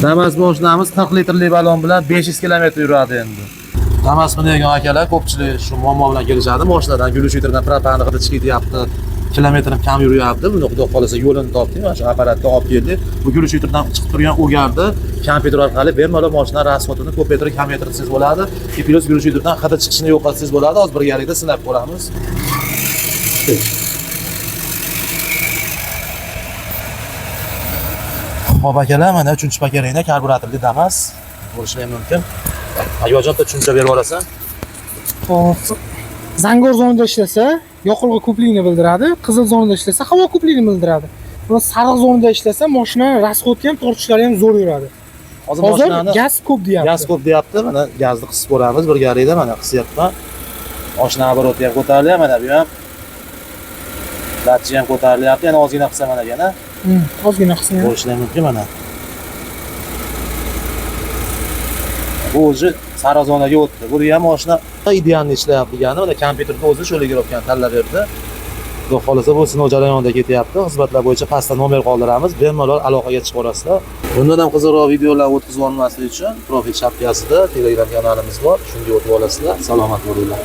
Damas mashinamiz 40 litrli balon bilan 500 km yuradi endi. Damas mingan akalar ko'pchilik shu muammo bilan kelishadi. Mashinadan glyukosiddan propanni hidi chiqyapti. Kilometrim kam yuryapti. Buni xudo xolasa yo'lini topdik. Mana shu apparatga olib keldik. Bu glyukosiddan chiqib turgan o'garni kompyuter orqali bemalol mashina rasxodini ko'paytirib kamaytirsangiz bo'ladi. Plus glyukosiddan hidi chiqishini yo'qotsangiz bo'ladi. Hozir birgalikda sinab ko'ramiz. Xo'p akalar, mana 3-pakarangda karburatorli Damas bo'lishi mumkin. Ayojonda tushuncha berib olasan. Xo'p. Zangor zonada ishlasa, yoqilg'i ko'pligini bildiradi. Qizil zonada ishlasa, havo ko'pligini bildiradi. Buni sariq zonada ishlasa, mashina rasxodga ham tortishlari ham zo'r yuradi. Hozir mashinani gaz ko'p deyapti. Gaz ko'p deyapti. Mana gazni qisib ko'ramiz birgalikda. Mana qisyapman. Mashina obroti ham ko'tarilyapti. Mana bu ham datchi ham ko'tarilyapti. Yana ozgina qilsa mana yana. Ozgina qilsa ham bo'lishi mumkin mana. Bu o'zi sariq zonaga o'tdi. Bu ham mashina idealni ishlayapti degani. Mana kompyuterda o'zi sho'ligirovgan tanlab berdi. Xudo xolasa bu sinov jarayonida ketyapti. Xizmatlar bo'yicha pastda nomer qoldiramiz. Bemalol aloqaga chiqib olasizlar. Bundan ham qiziqroq videolar o'tkazib olmaslik uchun profil shapkasida Telegram kanalimiz bor. Shunga o'tib olasizlar. Salomat bo'linglar.